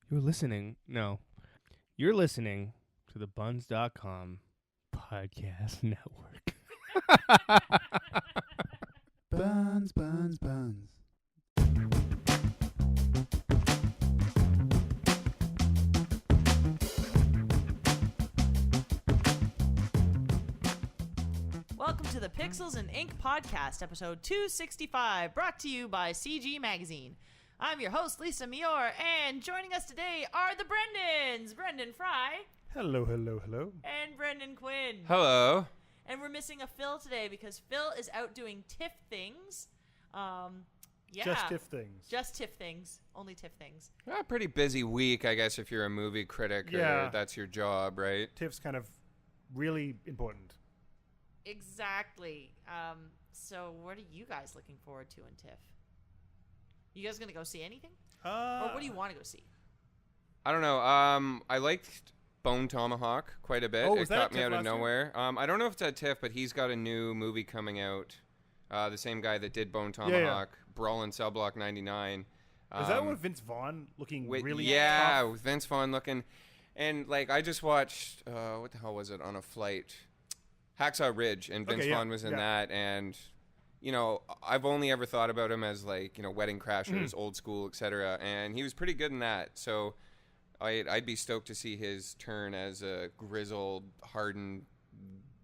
You're listening. No. You're listening to the Buns.com podcast network. Buns, buns, buns. Welcome to the Pixels and Ink podcast, episode 265, brought to you by CG Magazine. I'm your host, Lisa Mior, and joining us today are the Brendans, Brendan Fry. Hello, hello, hello. And Brendan Quinn. Hello. And we're missing a Phil today because Phil is out doing Tiff things. Just Tiff things. Just Tiff things. Only Tiff things. A pretty busy week, I guess, if you're a movie critic Yeah. or that's your job, right? Tiff's kind of really important. Exactly. So what are you guys looking forward to in Tiff? You guys gonna go see anything? Or what do you want to go see? I don't know. I liked Bone Tomahawk quite a bit. Oh, it was that caught at me TIFF out of last year? nowhere. I don't know if it's at TIFF, but he's got a new movie coming out. The same guy that did Bone Tomahawk, Brawl in Cell Block 99. Is that with Vince Vaughn looking really yeah, tough? with Vince Vaughn looking. And, like, I just watched, what the hell was it, on a flight? Hacksaw Ridge, and Vince Vaughn was in that, and, you know, I've only ever thought about him as, like, you know, Wedding Crashers, Old School, etc., and he was pretty good in that, so I'd be stoked to see his turn as a grizzled, hardened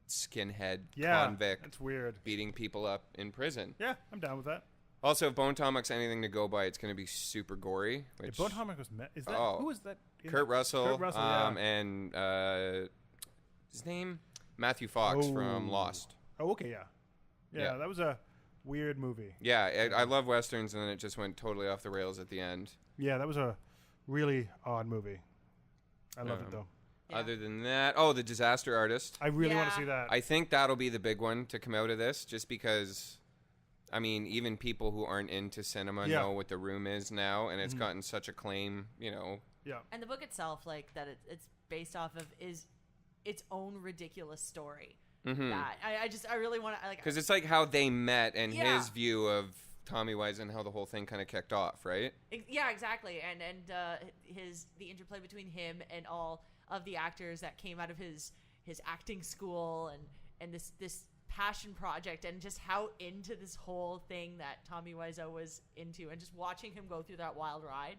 skinhead convict. That's weird. Beating people up in prison. Yeah, I'm down with that. Also, if Bone Tomahawk's anything to go by, it's going to be super gory. Which, Bone Tomahawk was is that who was that? Kurt Russell, Kurt Russell, yeah. and his name? Matthew Fox from Lost. Oh, okay, yeah. Yeah. That was a weird movie. Yeah, I love Westerns, and then it just went totally off the rails at the end. Yeah, that was a really odd movie. I loved it, though. Yeah. Other than that, The Disaster Artist. I really want to see that. I think that'll be the big one to come out of this, just because, I mean, even people who aren't into cinema know what The Room is now, and it's gotten such acclaim, you know. Yeah. And the book itself, like, that it's based off of is its own ridiculous story. That I really want to, like, because it's like how they met and his view of Tommy Wiseau and how the whole thing kind of kicked off, right? Yeah, exactly. And the interplay between him and all of the actors that came out of his acting school and this passion project, and just how into this whole thing that Tommy Wiseau was into, and just watching him go through that wild ride.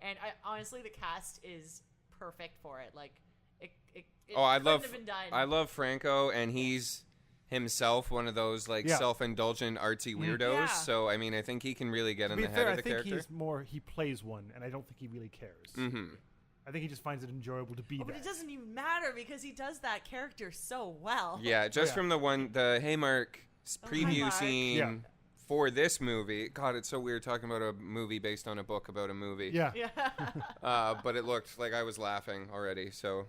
And honestly, the cast is perfect for it. Like, I couldn't have been done. love Franco, and he's himself one of those like self-indulgent artsy weirdos. Yeah. So I mean, I think he can really get in the fair, head of the I think character. he plays one, and I don't think he really cares. I think he just finds it enjoyable to be But that. it doesn't even matter because he does that character so well. Yeah, just from the Haymark preview Haymark. scene for this movie. God, it's so weird talking about a movie based on a book about a movie. Yeah. But it looked like I was laughing already. So.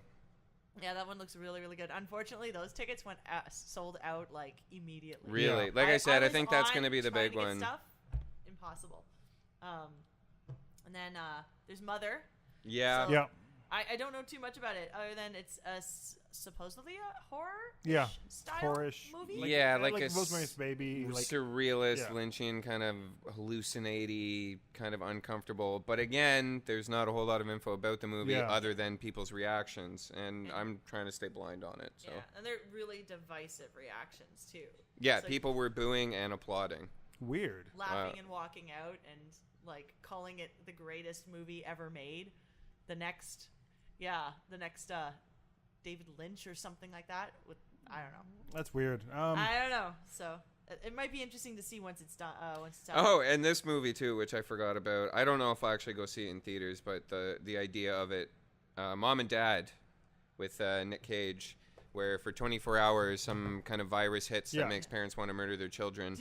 Yeah, that one looks really, really good. Unfortunately, those tickets went sold out like immediately. Really? Yeah. Like I said, I was think that's on going to be the trying big to get one. Stuff. Impossible. And then there's Mother. Yeah. So Yeah. I don't know too much about it other than it's supposedly a horror style horror-ish movie. Like, Yeah, like like a Rosemary's Baby, like surrealist, Lynchian, kind of hallucinate-y, kind of uncomfortable. But again, there's not a whole lot of info about the movie other than people's reactions, and I'm trying to stay blind on it. So. Yeah, and they're really divisive reactions too. Yeah, So people were booing and applauding. weird. laughing and walking out and like calling it the greatest movie ever made. The next David Lynch or something like that. I don't know. That's weird. I don't know. So it might be interesting to see once it's done. Out. Oh, and this movie too, which I forgot about. I don't know if I'll actually go see it in theaters, but the idea of it, Mom and Dad, with Nick Cage, where for 24 hours some kind of virus hits that makes parents want to murder their children.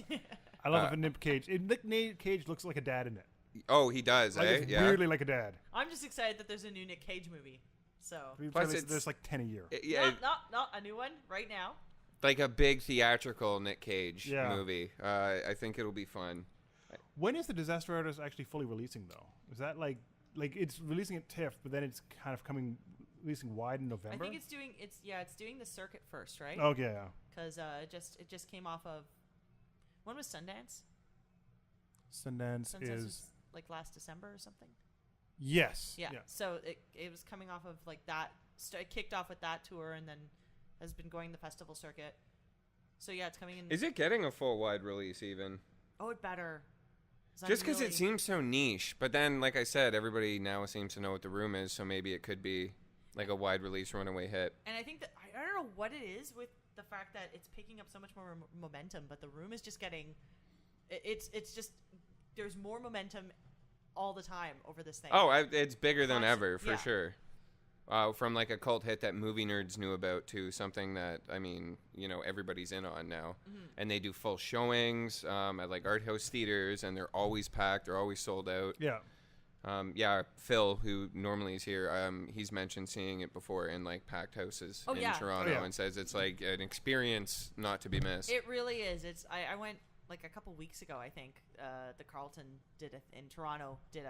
I love it. Nick Cage. Nick Cage looks like a dad in it. Oh, he does, Like, it's weirdly like a dad. I'm just excited that there's a new Nick Cage movie. So Plus there's like 10 a year. not a new one right now. Like a big theatrical Nick Cage Yeah. movie. I think it'll be fun. When is the Disaster Artist actually fully releasing though? Is that like it's releasing at TIFF, but then it's kind of releasing wide in November? I think it's doing the circuit first, right? Okay, yeah. Because it just came off of, when was Sundance? Sundance Sundance is was like last December or something. Yes. Yeah. So it was coming off of like that. It kicked off with that tour and then has been going the festival circuit. So yeah, it's coming in. Is it getting a full wide release even? Oh, it better. Just because it seems so niche. But then, like I said, everybody now seems to know what The Room is, so maybe it could be like a wide release runaway hit. And I think that I don't know what it is with the fact that it's picking up so much more momentum, but The Room is just getting. It's just there's more momentum all the time over this thing. Oh, it's bigger than ever for yeah. sure. From like a cult hit that movie nerds knew about to something that, I mean, you know, everybody's in on now. Mm-hmm. And they do full showings at like art house theaters, and they're always packed. They're always sold out. Yeah. Yeah, Phil, who normally is here, he's mentioned seeing it before in like packed houses in Toronto and says it's like an experience not to be missed. It really is. I went like a couple weeks ago, I think. The Carlton in Toronto did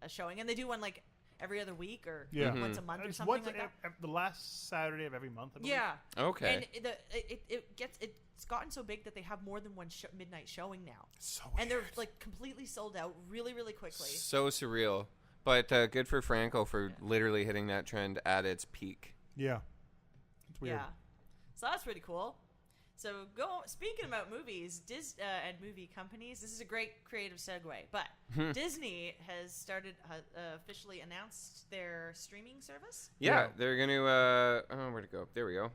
a showing, and they do one like every other week or once a month or something like that. The last Saturday of every month, I believe. Yeah. Okay. And it's gotten so big that they have more than one midnight showing now. So weird. And they're like completely sold out really, really quickly. So surreal. But good for Franco for literally hitting that trend at its peak. Yeah. It's weird. Yeah. So that's pretty cool. So speaking about movies and movie companies, this is a great creative segue. But Disney has started officially announced their streaming service. Yeah, they're going to where'd it go? There we go.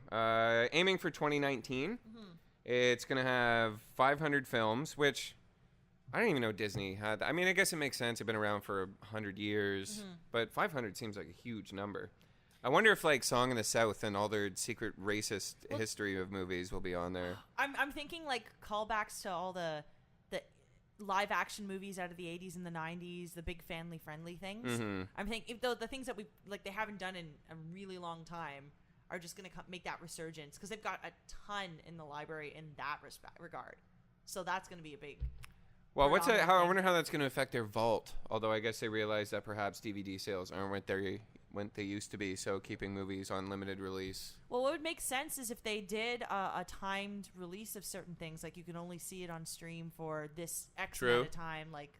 Aiming for 2019. Mm-hmm. It's going to have 500 films, which I don't even know Disney had. I mean, I guess it makes sense. They've been around for 100 years, but 500 seems like a huge number. I wonder if like Song in the South and all their secret racist history of movies will be on there. I'm thinking like callbacks to all the live action movies out of the 80s and the 90s, the big family friendly things. Mm-hmm. I'm thinking though the things that they haven't done in a really long time are just going to make that resurgence because they've got a ton in the library in that regard. So that's going to be a big. Well, I wonder how that's going to affect their vault. Although I guess they realize that perhaps DVD sales aren't what they used to be, so keeping movies on limited release. Well, what would make sense is if they did a timed release of certain things, like you can only see it on stream for this X amount of time, like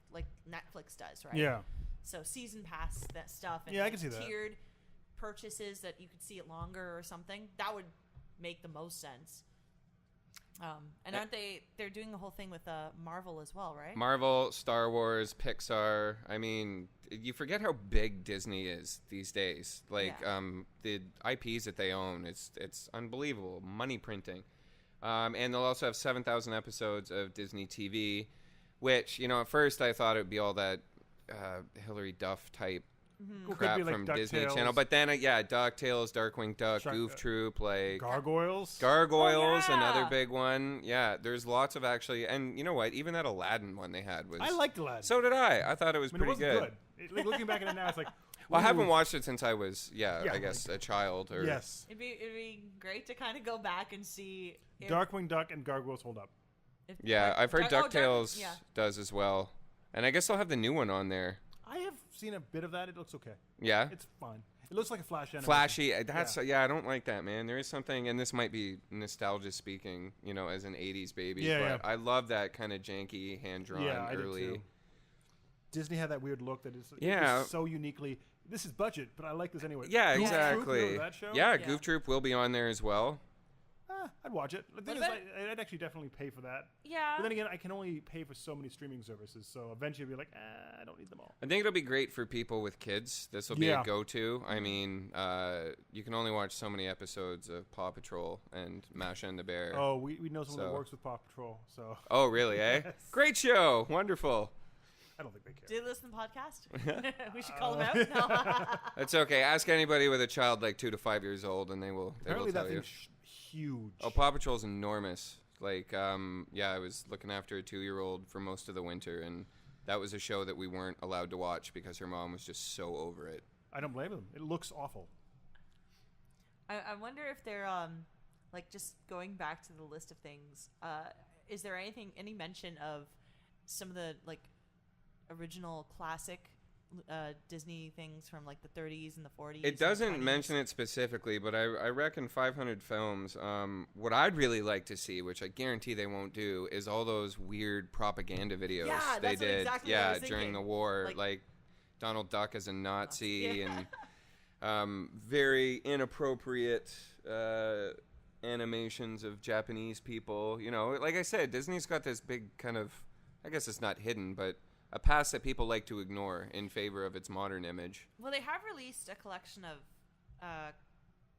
Netflix does, right? Yeah. So season pass that stuff, and I can see that. Tiered purchases that you could see it longer or something. That would make the most sense. And aren't they're doing the whole thing with Marvel as well, right? Marvel, Star Wars, Pixar. I mean, you forget how big Disney is these days. Like the IPs that they own, it's unbelievable. Money printing. And they'll also have 7,000 episodes of Disney TV, which, you know, at first I thought it would be all that Hilary Duff type crap from Disney Channel, but then DuckTales, Darkwing Duck, Goof Troop, like Gargoyles, another big one. Yeah, there's lots of actually, and you know what? Even that Aladdin one they had was. I liked Aladdin. So did I. I thought it was pretty good. Like, looking back at it now, it's like. Well, I haven't watched it since I was, I guess, a child. Or yes, it'd be great to kind of go back and see. Darkwing Duck and Gargoyles hold up. I've heard DuckTales does as well, and I guess they'll have the new one on there. I have seen a bit of that. It looks okay. Yeah? It's fine. It looks like a Flash animation. Flashy. I don't like that, man. There is something, and this might be nostalgia speaking, you know, as an 80s baby. But I love that kind of janky, hand-drawn early. I do too. Disney had that weird look that is so uniquely, this is budget, but I like this anyway. Yeah, Goof exactly. Troop, that show? Yeah, Goof Troop will be on there as well. I'd watch it. The thing is, I'd actually definitely pay for that. Yeah. But then again, I can only pay for so many streaming services, so eventually I'll be like, I don't need them all. I think it'll be great for people with kids. This will be a go-to. I mean, you can only watch so many episodes of Paw Patrol and Masha and the Bear. Oh, we know someone that works with Paw Patrol, so. Oh, really, eh? Yes. Great show. Wonderful. I don't think they care. Do they listen to the podcast? We should call them out. No. That's okay. Ask anybody with a child like 2 to 5 years old, and they will tell you. That thing's huge. Oh, Paw Patrol's enormous. Like, I was looking after a 2-year-old for most of the winter, and that was a show that we weren't allowed to watch because her mom was just so over it. I don't blame them. It looks awful. I wonder if they're like just going back to the list of things. Is there any mention of some of the like original classic Disney things from like the 30s and the 40s? It doesn't mention it specifically, but I reckon 500 films. What I'd really like to see, which I guarantee they won't do, is all those weird propaganda videos they did. Exactly during the war. Like Donald Duck as a Nazi Yeah. and very inappropriate animations of Japanese people. You know, like I said, Disney's got this big kind of, I guess it's not hidden, but a past that people like to ignore in favor of its modern image. Well, they have released a collection of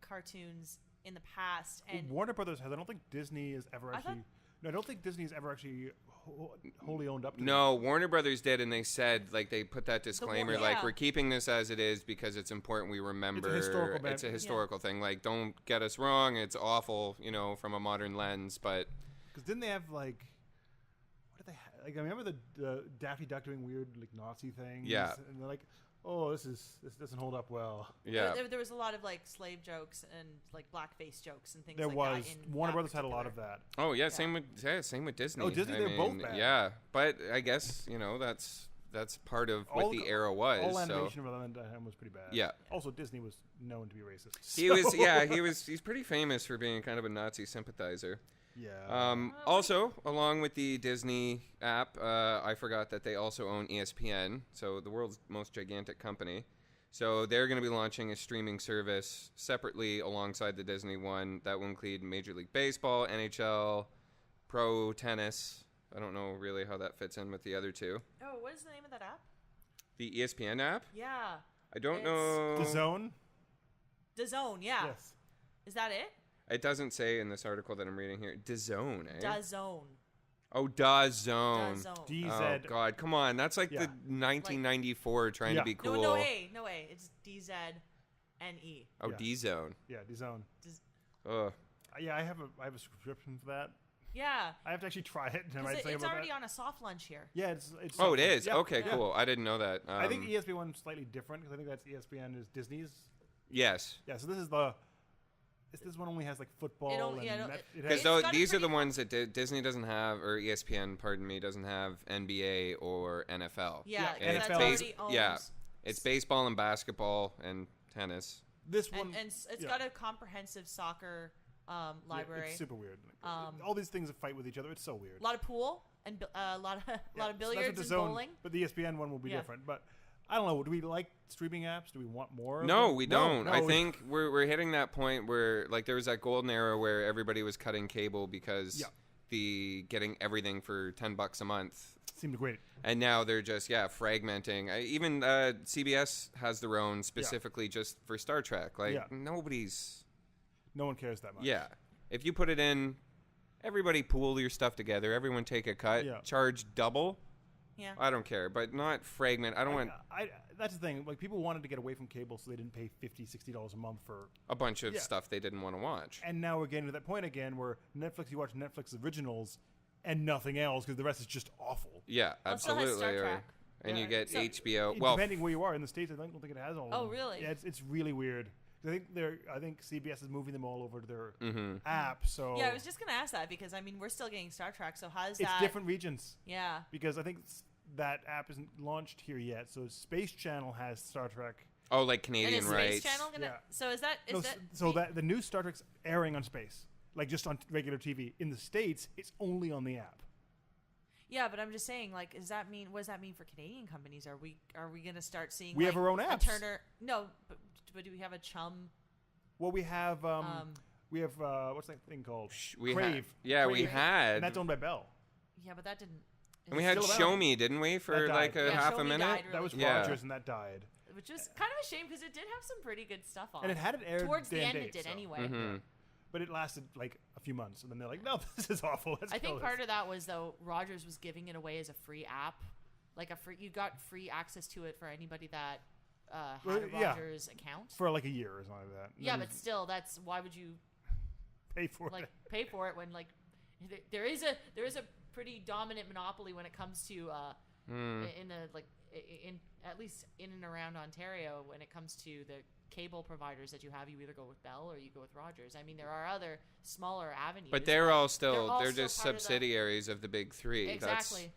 cartoons in the past, and Warner Brothers has. I don't think Disney is ever actually. No, I don't think Disney's ever actually wholly owned up to No, Warner Brothers did, and they said, like, they put that disclaimer, yeah. like, we're keeping this as it is because it's important we remember. It's a historical thing. Like, don't get us wrong. It's awful, you know, from a modern lens, but... Because didn't they have, like... What did they have? Like, I remember the Daffy Duck doing weird, like, Nazi things. Yeah. And they're like, oh, this doesn't hold up well. Yeah. there was a lot of like slave jokes and like blackface jokes and things There like was. that. In Warner that Brothers had a lot particular- of that. Oh, yeah, same with Disney. Oh, Disney, I they're both mean, bad. Yeah, but I guess, you know, that's part of what the era was. All so. animation of that time was pretty bad. Yeah. Also, Disney was known to be racist. He's pretty famous for being kind of a Nazi sympathizer. Yeah. Also, along with the Disney app, I forgot that they also own ESPN, so the world's most gigantic company. So they're going to be launching a streaming service separately alongside the Disney one that will include Major League Baseball, NHL, pro tennis. I don't know really how that fits in with the other two. Oh, what is the name of that app? The ESPN app? Yeah. I don't It's know. The Zone? DAZN, yeah. Yes. Is that it? It doesn't say in this article that I'm reading here. DAZN, eh? DAZN. Oh, DAZN. DAZN. DZ. Oh God, come on! That's like Yeah. the 1994 trying Yeah. to be cool. No way. It's DZNE. Oh, Yeah. D-Zone. Yeah, The Zone. Ugh. Yeah, I have a subscription for that. Yeah. I have to actually try it. Am I Because saying it's about already that? on a soft lunch here. Yeah, it's. Oh, it is. Yeah. Okay, Yeah. cool. I didn't know that. I think ESPN one's slightly different because I think that's ESPN is Disney's. Yes, Yeah, so this one only has like football It only- and yeah, net, it because has, got a these are pretty the ones that Disney doesn't have, or ESPN, pardon me, doesn't have NBA or NFL. Yeah, Yeah, 'cause and that's NFL already owns. yeah. It's baseball and basketball and tennis. this one. And it's yeah. got a comprehensive soccer Yeah, library. it's super weird. Um, All these things fight with each other. It's so weird. A lot of pool and a lot of Yeah, so that's what billiards the and Zone- bowling. But the ESPN one will be Yeah. different. But I don't know. Do we like streaming apps? Do we want more? Of No, them? we don't. I we- think we're hitting that point where, like, there was that golden era where everybody was cutting cable because Yeah. the getting everything for $10 a month. seemed great. And now they're just fragmenting. Even CBS has their own specifically just for Star Trek. Like Yeah. nobody's. No one cares that much. Yeah, if you put it in, everybody pool your stuff together. Everyone take a cut. Yeah. Charge double. Yeah. I don't care, but not fragment. I don't want That's the thing. Like people wanted to get away from cable, so they didn't pay $50-$60 a month for. a bunch of Yeah. stuff they didn't want to watch. And now we're getting to that point again where Netflix. You watch Netflix originals and nothing else because the rest is just awful. Yeah, Oh, it still has absolutely. Star Trek. And Yeah. you get So- HBO. Well, Depending where you are in the States, I don't think it has all. Of Oh, them. really? Yeah, it's really weird. I think CBS is moving them all over to their mhm. app. So Yeah, I was just gonna ask that because I mean we're still getting Star Trek, so how's it's that? different regions Yeah. because I think that app isn't launched here yet. So Space Channel has Star Trek. Oh, like And Canadian is Space rights. Channel gonna? Yeah. So is that? No, so that the new Star Trek's airing on Space, like just on regular TV. In the States, it's only on the app. Yeah, but I'm just saying, like, does that mean? What does that mean for Canadian companies? Are we gonna start seeing? We like, have our own a apps. Turner. No, but do we have a Chum? Well, we have what's that thing called? We Crave. yeah, we Crave. had. And that's owned by Bell. Yeah, but that didn't. And we had still Show around. Me, didn't we, for That like died. a Yeah, half Show a Me minute? died That was Yeah. Rogers, and that died. Which was kind of a shame because it did have some pretty good stuff on. And it hadn't aired Towards the day and end, date, it did so- anyway. Mhm. But it lasted like a few months, and then they're like, "No, this is awful." Let's I kill think this." part of that was though Rogers was giving it away as a free app, like you got free access to it for anybody that had Well, a yeah. Rogers account. for like a year or something like that. And Yeah, then but still, that's why would you pay for like it. pay for it when like there is a pretty dominant monopoly when it comes to in a like in at least in and around Ontario when it comes to the cable providers that you have. You either go with Bell or you go with Rogers. I mean, there are other smaller avenues, But they're all they're still, all they're still just part of the- subsidiaries of the big three. exactly. That's,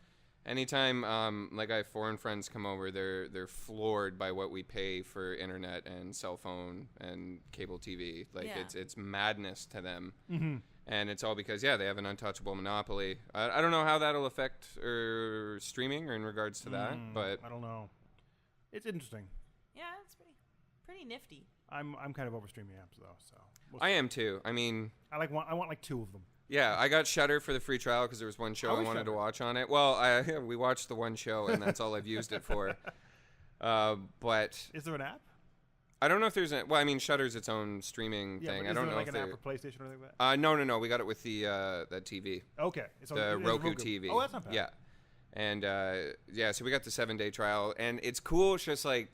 anytime like I have foreign friends come over, they're floored by what we pay for internet and cell phone and cable TV. Like Yeah. it's madness to them. Mm-hmm. And it's all because, they have an untouchable monopoly. I don't know how that'll affect streaming or in regards to that, but I don't know. It's interesting. Yeah, it's pretty nifty. I'm kind of over streaming apps though, so I am too. I mean, I want like 2 of them. yeah, I got Shudder for the free trial because there was one show I wanted to watch on it. Well, we watched the one show, and that's all I've used it for. But is there an app? I don't know if there's well, I mean, Shudder's its own streaming thing. I don't know like if an app there. for PlayStation or anything like that. No. We got it with the TV. Okay, so The Roku TV. Oh, that's not bad. Yeah, and so we got the 7-day trial, and it's cool. It's just like,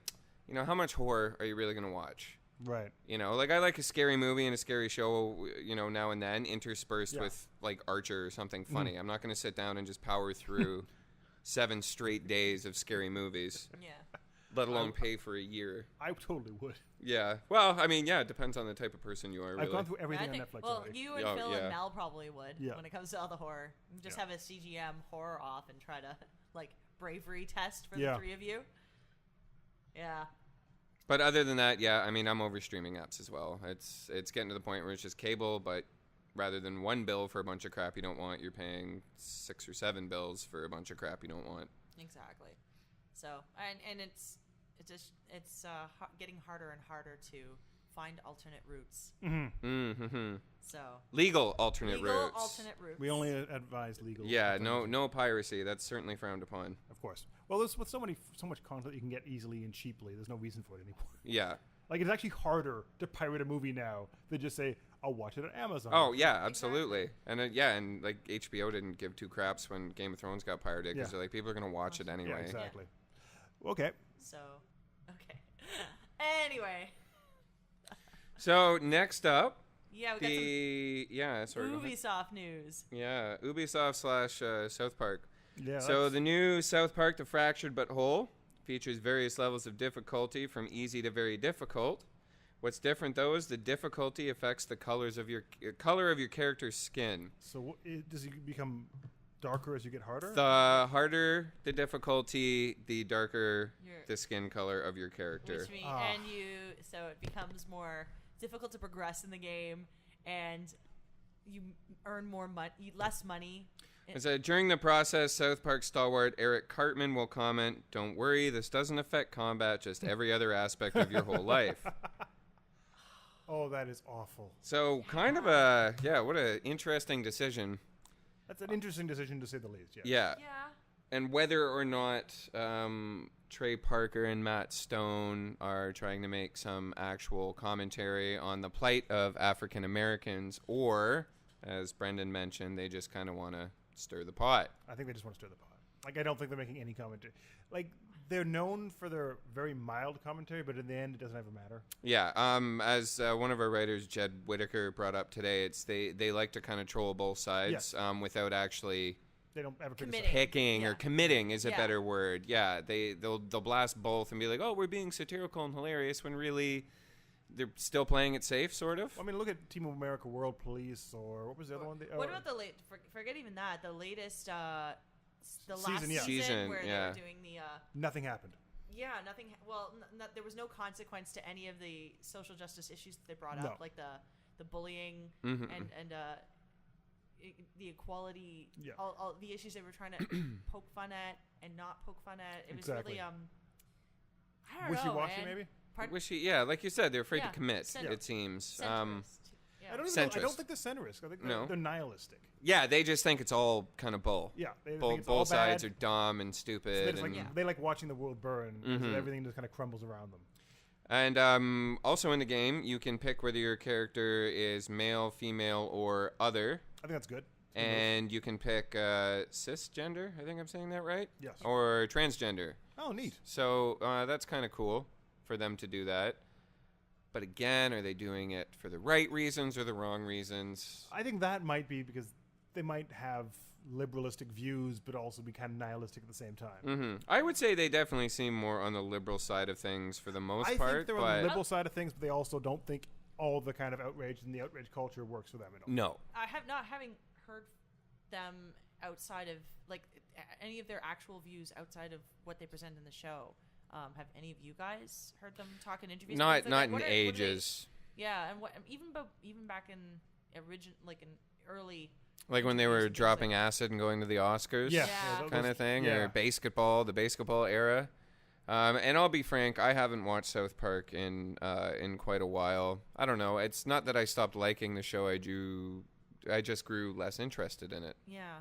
how much horror are you really gonna watch? Right. Like I like a scary movie and a scary show, now and then, interspersed with like Archer or something funny. I'm not gonna sit down and just power through 7 straight days of scary movies. Yeah. Let alone pay for a year. I totally would. Yeah. Well, I mean, yeah, it depends on the type of person you are. Really. I've gone through everything I think, on Netflix well, already. you and Phil and Mel probably would when it comes to all the horror. Just have a CGM horror off and try to like bravery test for the 3 of you. Yeah. But other than that, I mean, I'm over streaming apps as well. It's getting to the point where it's just cable, but rather than one bill for a bunch of crap you don't want, you're paying 6 or 7 bills for a bunch of crap you don't want. Exactly. So and it's getting harder and harder to find alternate routes. So legal alternate routes. We only advise legal. Yeah, no piracy. That's certainly frowned upon. Of course. Well, with so much content you can get easily and cheaply, there's no reason for it anymore. Yeah. Like, it's actually harder to pirate a movie now than just say, I'll watch it on Amazon. Oh, yeah, absolutely. Exactly. And like HBO didn't give 2 craps when Game of Thrones got pirated because they're like, people are going to watch it anyway. Yeah, exactly. Yeah. Okay. So, okay. Anyway. So, next up. Yeah, we got some Ubisoft news. Yeah, Ubisoft / South Park. Yeah. So the new South Park: The Fractured But Whole features various levels of difficulty from easy to very difficult. What's different though is the difficulty affects the color of your character's skin. So does it become darker as you get harder? The harder the difficulty, the darker the skin color of your character. Which means, so it becomes more difficult to progress in the game, and you earn less money. And so during the process, South Park stalwart Eric Cartman will comment, "Don't worry, this doesn't affect combat, just every other aspect of your whole life." Oh, that is awful. So kind of what an interesting decision. That's an interesting decision to say the least, Yeah. And whether or not Trey Parker and Matt Stone are trying to make some actual commentary on the plight of African Americans, or, as Brendan mentioned, they just kind of want to stir the pot. I think they just want to stir the pot. Like, I don't think they're making any commentary. Like, they're known for their very mild commentary, but in the end, it doesn't ever matter. Yeah. As one of our writers, Jed Whitaker, brought up today, they like to kind of troll both sides without actually. They don't ever picking or committing is a better word. Yeah, they'll blast both and be like, "Oh, we're being satirical and hilarious," when really they're still playing it safe, sort of. I mean, look at Team of America, World Police, or what was the other one? What about the late? Forget even that. The latest, the last season where they were doing the. Nothing happened. Yeah, nothing. Well, there was no consequence to any of the social justice issues that they brought up, like the bullying and the equality, all the issues they were trying to poke fun at and not poke fun at. It was really I don't know, wishy-washy, maybe. Like you said, they're afraid to commit. It seems. I don't think they're centrist. I think they're nihilistic. Yeah, they just think it's all kind of bull. Yeah, both sides are dumb and stupid. So they like watching the world burn. And everything just kind of crumbles around them. And also in the game, you can pick whether your character is male, female, or other. I think that's good. And you can pick cisgender. I think I'm saying that right? Yes. Or transgender. Oh, neat. So that's kind of cool for them to do that. But again, are they doing it for the right reasons or the wrong reasons? I think that might be because they might have liberalistic views, but also be kind of nihilistic at the same time. I would say they definitely seem more on the liberal side of things for the most part. I think they're on the liberal side of things, but they also don't think all the kind of outrage and the outrage culture works for them at all. No. I have not having heard them outside of like any of their actual views outside of what they present in the show. Have any of you guys heard them talk in interviews? Not in ages. And even back in early. Like when they were dropping acid and going to the Oscars, kind of thing, or the basketball era. And I'll be frank, I haven't watched South Park in quite a while. I don't know. It's not that I stopped liking the show. I just grew less interested in it. Yeah.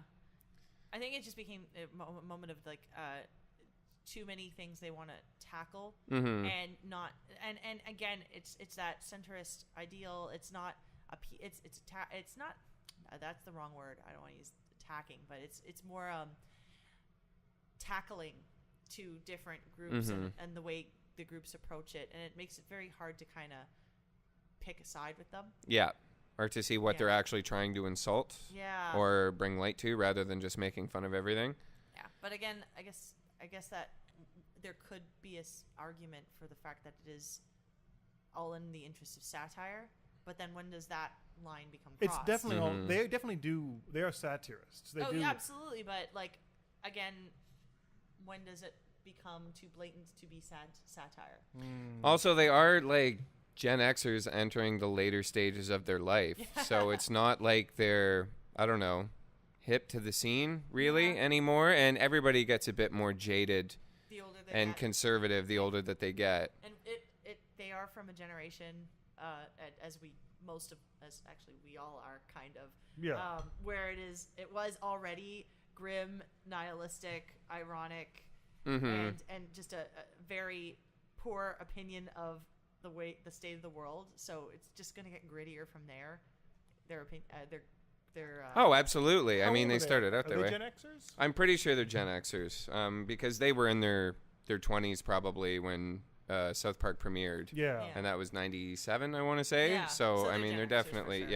I think it just became a moment of like too many things they want to tackle and not and again it's that centrist ideal. It's not it's not that's the wrong word. I don't want to use attacking, but it's more tackling to different groups and the way the groups approach it, and it makes it very hard to kind of pick a side with them. Yeah. Or to see what they're actually trying to insult or bring light to, rather than just making fun of everything. Yeah, but again, I guess that there could be an argument for the fact that it is all in the interest of satire. But then when does that line become crossed? It's definitely all. They definitely do. They are satirists. They do. Yeah, absolutely. But like again, when does it become too blatant to be satire? Also, they are like Gen Xers entering the later stages of their life. So it's not like they're, I don't know, hip to the scene really anymore. And everybody gets a bit more jaded and conservative the older that they get. And they are from a generation, as we all are kind of, where it was already grim, nihilistic, ironic, and just a very poor opinion of the state of the world. So it's just going to get grittier from there. Their opinion, oh, absolutely. I mean, they started out Are that they way. Gen Xers? I'm pretty sure they're Gen Xers, because they were in their 20s probably when South Park premiered. Yeah. And that was 97, I want to say. Yeah. So I mean, they're definitely,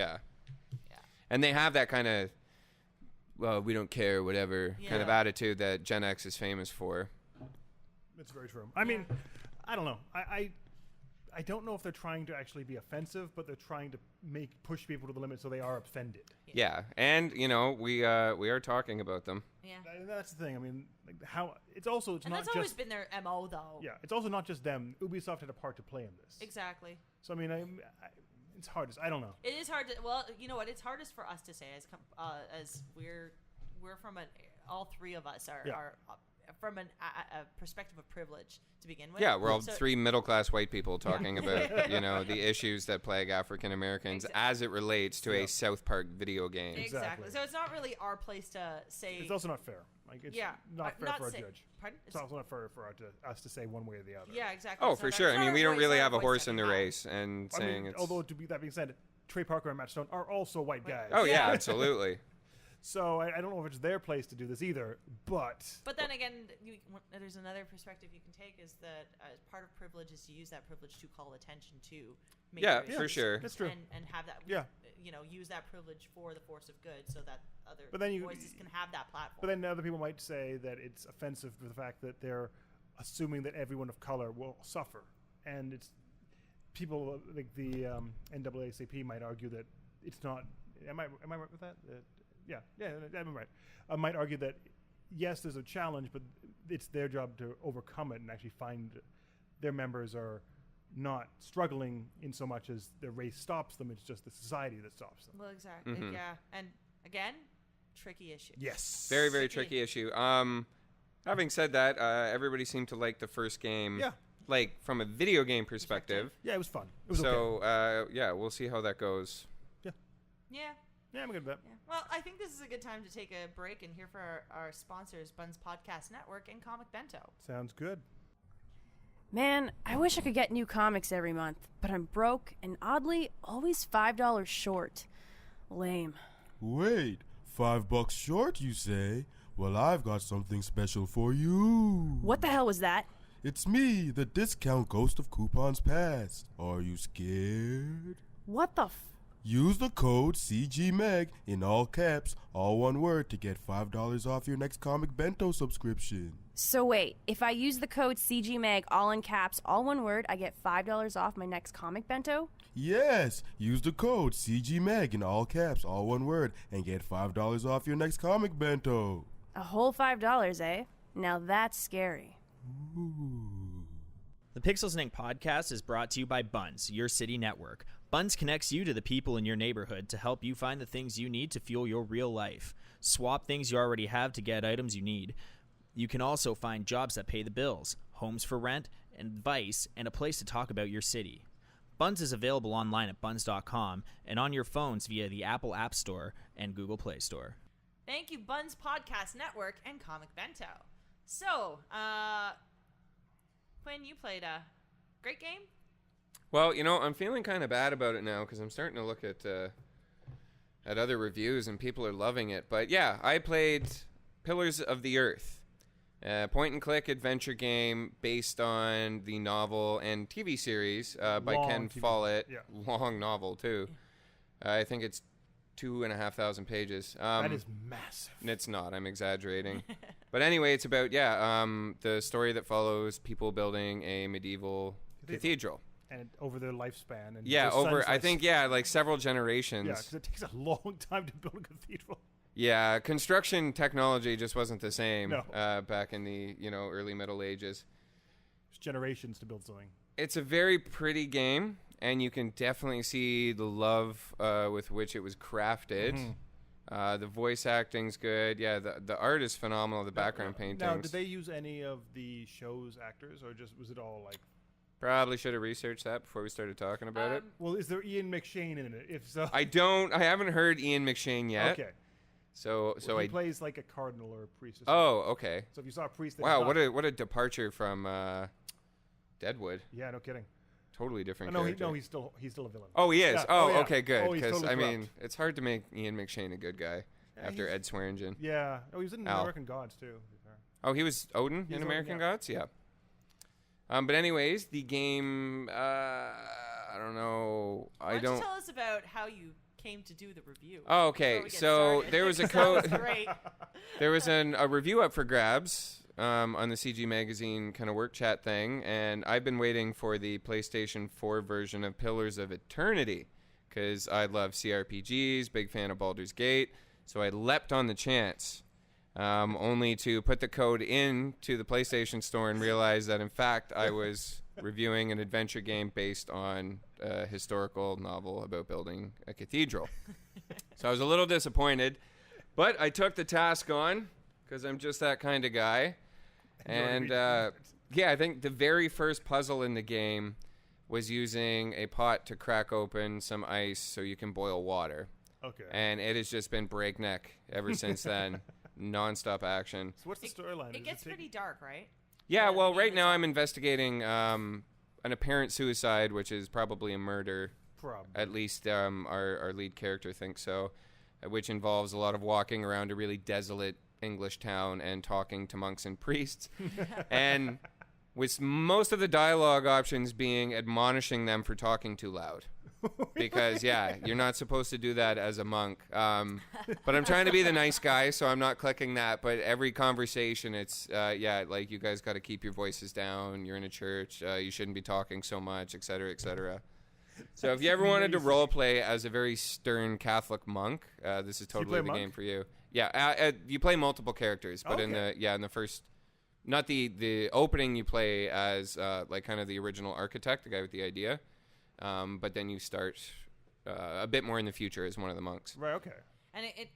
And they have that kind of, well, we don't care, whatever kind of attitude that Gen X is famous for. That's very true. I mean, I don't know. I don't know if they're trying to actually be offensive, but they're trying to push people to the limit so they are offended. Yeah, and we are talking about them. Yeah, that's the thing. I mean, like it's not that's just, always been their MO though. Yeah, it's also not just them. Ubisoft had a part to play in this. Exactly. So I mean, it's hard. I don't know. It is hard to. Well, you know what? It's hardest for us to say as we're from all three of us are from a perspective of privilege to begin with. Yeah, we're all three middle-class white people talking about, the issues that plague African Americans as it relates to a South Park video game. Exactly. So it's not really our place to say. It's also not fair. Like it's not fair for a judge. Pardon? It's also not fair for us to say one way or the other. Yeah, exactly. Oh, for sure. I mean, we don't really have a horse in the race, and saying it's. Although that being said, Trey Parker and Matt Stone are also white guys. Oh yeah, absolutely. So I don't know if it's their place to do this either, but then again, there's another perspective you can take is that part of privilege is to use that privilege to call attention to. For sure. That's true. And have that. Use that privilege for the force of good, so that other voices can have that platform. But then other people might say that it's offensive for the fact that they're assuming that everyone of color will suffer, and it's people like the NAACP might argue that it's not. Am I right with that? Yeah, I'm right. I might argue that, yes, there's a challenge, but it's their job to overcome it and actually find their members are not struggling in so much as their race stops them. It's just the society that stops them. Well, exactly. Yeah. And again, tricky issue. Yes. Very, very tricky issue. Having said that, everybody seemed to like the first game. Yeah. Like, from a video game perspective. Yeah, it was fun. It was okay. We'll see how that goes. Yeah, I'm good with that. Yeah. Well, I think this is a good time to take a break and hear from our sponsors, Buns Podcast Network and Comic Bento. Sounds good. Man, I wish I could get new comics every month, but I'm broke and oddly always $5 short. Lame. Wait, $5 short, you say? Well, I've got something special for you. What the hell was that? It's me, the discount ghost of coupons past. Are you scared? What the Use the code CGMEG in all caps, all one word, to get $5 off your next Comic Bento subscription. So wait, if I use the code CGMEG all in caps, all one word, I get $5 off my next Comic Bento? Yes, use the code CGMEG in all caps, all one word, and get $5 off your next Comic Bento. A whole $5, eh? Now that's scary. Ooh. The Pixels and Ink podcast is brought to you by Buns, your city network. Buns connects you to the people in your neighborhood to help you find the things you need to fuel your real life. Swap things you already have to get items you need. You can also find jobs that pay the bills, homes for rent, advice, and a place to talk about your city. Buns is available online at buns.com and on your phones via the Apple App Store and Google Play Store. Thank you, Buns Podcast Network and Comic Bento. So, Quinn, you played a great game? Well, I'm feeling kind of bad about it now because I'm starting to look at other reviews and people are loving it. But yeah, I played Pillars of the Earth, a point-and-click adventure game based on the novel and TV series by Ken Follett. Yeah. Long novel, too. I think it's 2,500 pages. That is massive. It's not. I'm exaggerating. But anyway, it's about, the story that follows people building a medieval cathedral. And over their lifespan. And I think, like several generations. Yeah, because it takes a long time to build a cathedral. Yeah, construction technology just wasn't the same back in the, early Middle Ages. There's generations to build something. It's a very pretty game, and you can definitely see the love with which it was crafted. Mm-hmm. The voice acting's good. Yeah, the art is phenomenal, the background paintings. Now, did they use any of the show's actors, or was it all like... Probably should have researched that before we started talking about it. Well, is there Ian McShane in it? If so... I haven't heard Ian McShane yet. Okay. So he plays like a cardinal or a priest. Oh, okay. So if you saw a priest, wow, what a departure from Deadwood. Yeah, no kidding. Totally different. character. He's still a villain. Oh, he is. Yeah. Yeah. Okay, good. Because totally it's hard to make Ian McShane a good guy after Ed Swearingen. Yeah. Oh, he was in American Gods too. Oh, he was Odin in American Gods. Yeah. But anyways, the game. I don't know. Why don't you tell us about how you came to do the review? Oh, okay. So there was a code. There was a review up for grabs on the CG Magazine kind of work chat thing, and I've been waiting for the PlayStation 4 version of Pillars of Eternity because I love CRPGs, big fan of Baldur's Gate, so I leapt on the chance, only to put the code into the PlayStation Store and realize that in fact I was reviewing an adventure game based on a historical novel about building a cathedral. So I was a little disappointed, but I took the task on because I'm just that kind of guy. And I think the very first puzzle in the game was using a pot to crack open some ice so you can boil water. Okay. And it has just been breakneck ever since then. Non-stop action. So what's the storyline? It gets pretty dark, right? Yeah, well, right now I'm investigating an apparent suicide, which is probably a murder. Probably. At least our lead character thinks so, which involves a lot of walking around a really desolate English town and talking to monks and priests. And with most of the dialogue options being admonishing them for talking too loud. Because, you're not supposed to do that as a monk. But I'm trying to be the nice guy, so I'm not clicking that. But every conversation, it's, like you guys got to keep your voices down. You're in a church. You shouldn't be talking so much, et cetera, et cetera. So if you ever wanted to role play as a very stern Catholic monk, this is totally the game for you. Yeah, you play multiple characters, but in the first, not the opening, you play as like kind of the original architect, the guy with the idea. But then you start a bit more in the future as one of the monks. Right. Okay. And it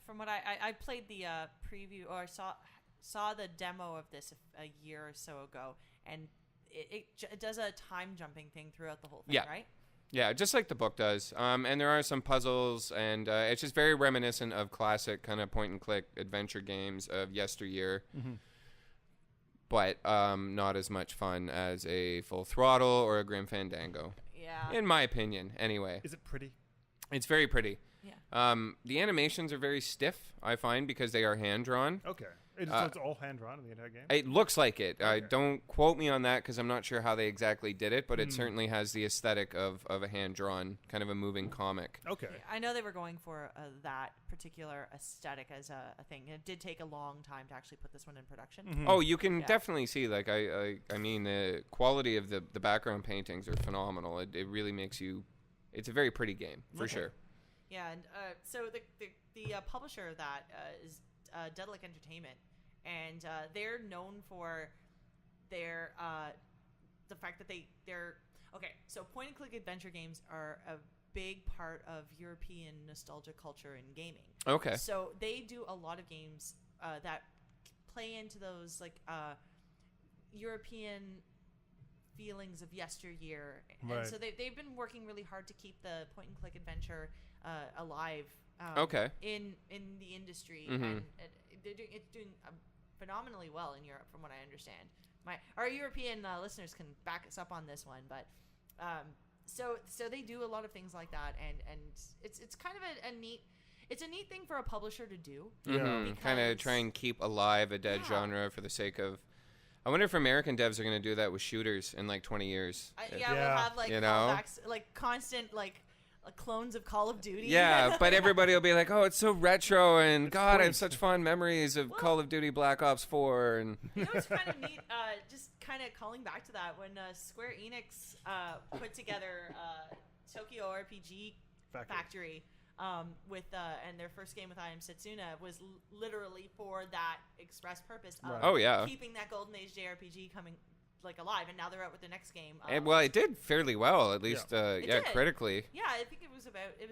from what I played the preview or saw the demo of this a year or so ago, and it does a time jumping thing throughout the whole thing, right? Yeah, just like the book does. And there are some puzzles, and it's just very reminiscent of classic kind of point-and-click adventure games of yesteryear. Mm-hmm. But not as much fun as a Full Throttle or a Grim Fandango. Yeah. In my opinion, anyway. Is it pretty? It's very pretty. Yeah. The animations are very stiff, I find, because they are hand-drawn. Okay. So it's all hand-drawn in the entire game? It looks like it. Okay. Don't quote me on that because I'm not sure how they exactly did it, but it certainly has the aesthetic of a hand-drawn, kind of a moving comic. Okay. Yeah, I know they were going for that particular aesthetic as a thing. It did take a long time to actually put this one in production. Mm-hmm. Oh, you can definitely see, like, I mean, the quality of the background paintings are phenomenal. It really makes you... It's a very pretty game, for sure. Yeah, and so the publisher of that is Daedelic Entertainment, and they're known for their the fact that they're okay. So point and click adventure games are a big part of European nostalgia culture in gaming. Okay. So they do a lot of games that play into those like European feelings of yesteryear, Right. and so they've been working really hard to keep the point and click adventure alive. Okay. In the industry, Mhm. and it's doing phenomenally well in Europe, from what I understand. Our European listeners can back us up on this one, but so they do a lot of things like that, and it's kind of a neat. It's a neat thing for a publisher to do. Kind of try and keep alive a dead genre for the sake of. I wonder if American devs are going to do that with shooters in like 20 years. We'll have like callbacks, like constant clones of Call of Duty. Yeah, but everybody will be like, "Oh, it's so retro," and God, I have quaint. such fond memories of Call of Duty Black Ops 4. And You know, it's kind of neat. Just kind of calling back to that when Square Enix put together Tokyo RPG Factory. With and their first game with I Am Setsuna was literally for that express purpose of keeping that Golden Age JRPG coming alive, and now they're out with the next game. well, it did fairly well, at least It did. critically. Yeah, I think it was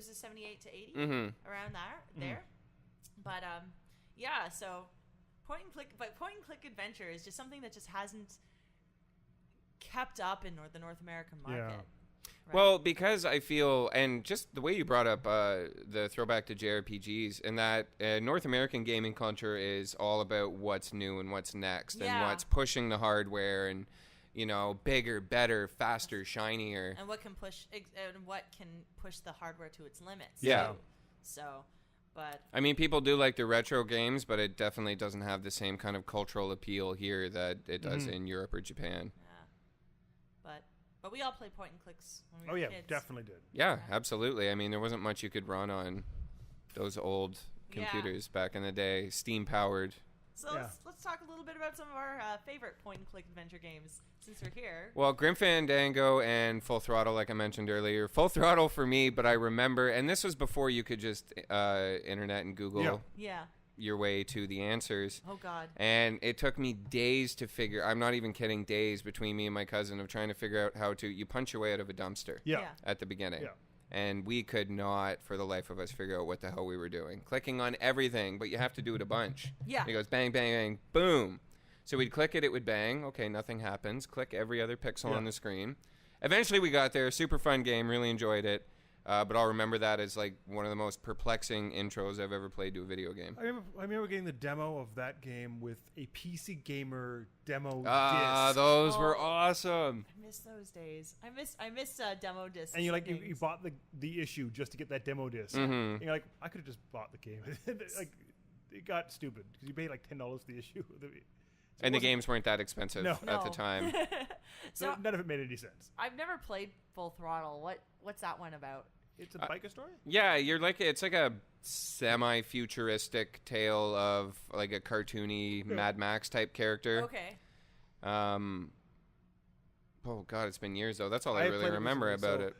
a 78 to 80 around there. But so point and click adventure is just something that just hasn't kept up in the North American market. Yeah. Right? Well, because I feel, and just the way you brought up the throwback to JRPGs, and that North American gaming culture is all about what's new and what's next, and what's pushing the hardware, and bigger, better, faster, shinier, and what can push the hardware to its limits. Yeah. Too. So, but I mean, people do like the retro games, but it definitely doesn't have the same kind of cultural appeal here that it does in Europe or Japan. But we all played point and clicks when we were kids. Definitely did. Yeah, absolutely. I mean, there wasn't much you could run on those old computers back in the day, steam powered. So let's talk a little bit about some of our favorite point and click adventure games since we're here. Well, Grim Fandango and Full Throttle, like I mentioned earlier. Full Throttle for me, but I remember, and this was before you could just internet and Google your way to the answers. Oh, God. And it took me days to figure, I'm not even kidding, days between me and my cousin of trying to figure out how to, you punch your way out of a dumpster at the beginning. Yeah. And we could not, for the life of us, figure out what the hell we were doing. Clicking on everything, but you have to do it a bunch. Yeah. It goes bang, bang, bang, boom. So we'd click it would bang. Okay, nothing happens. Click every other pixel on the screen. Eventually we got there. Super fun game. Really enjoyed it. But I'll remember that as like one of the most perplexing intros I've ever played to a video game. I remember getting the demo of that game with a PC Gamer demo disc. Those were awesome. I miss those days. I miss demo discs. And you bought the issue just to get that demo disc. And you're like, I could have just bought the game. It got stupid because you paid like $10 for the issue. And the games weren't that expensive at the time. So none of it made any sense. I've never played Full Throttle. What's that one about? It's a biker story? Yeah, it's like a semi-futuristic tale of like a cartoony Mad Max type character. Okay. Oh God, it's been years though. That's all I really remember about it.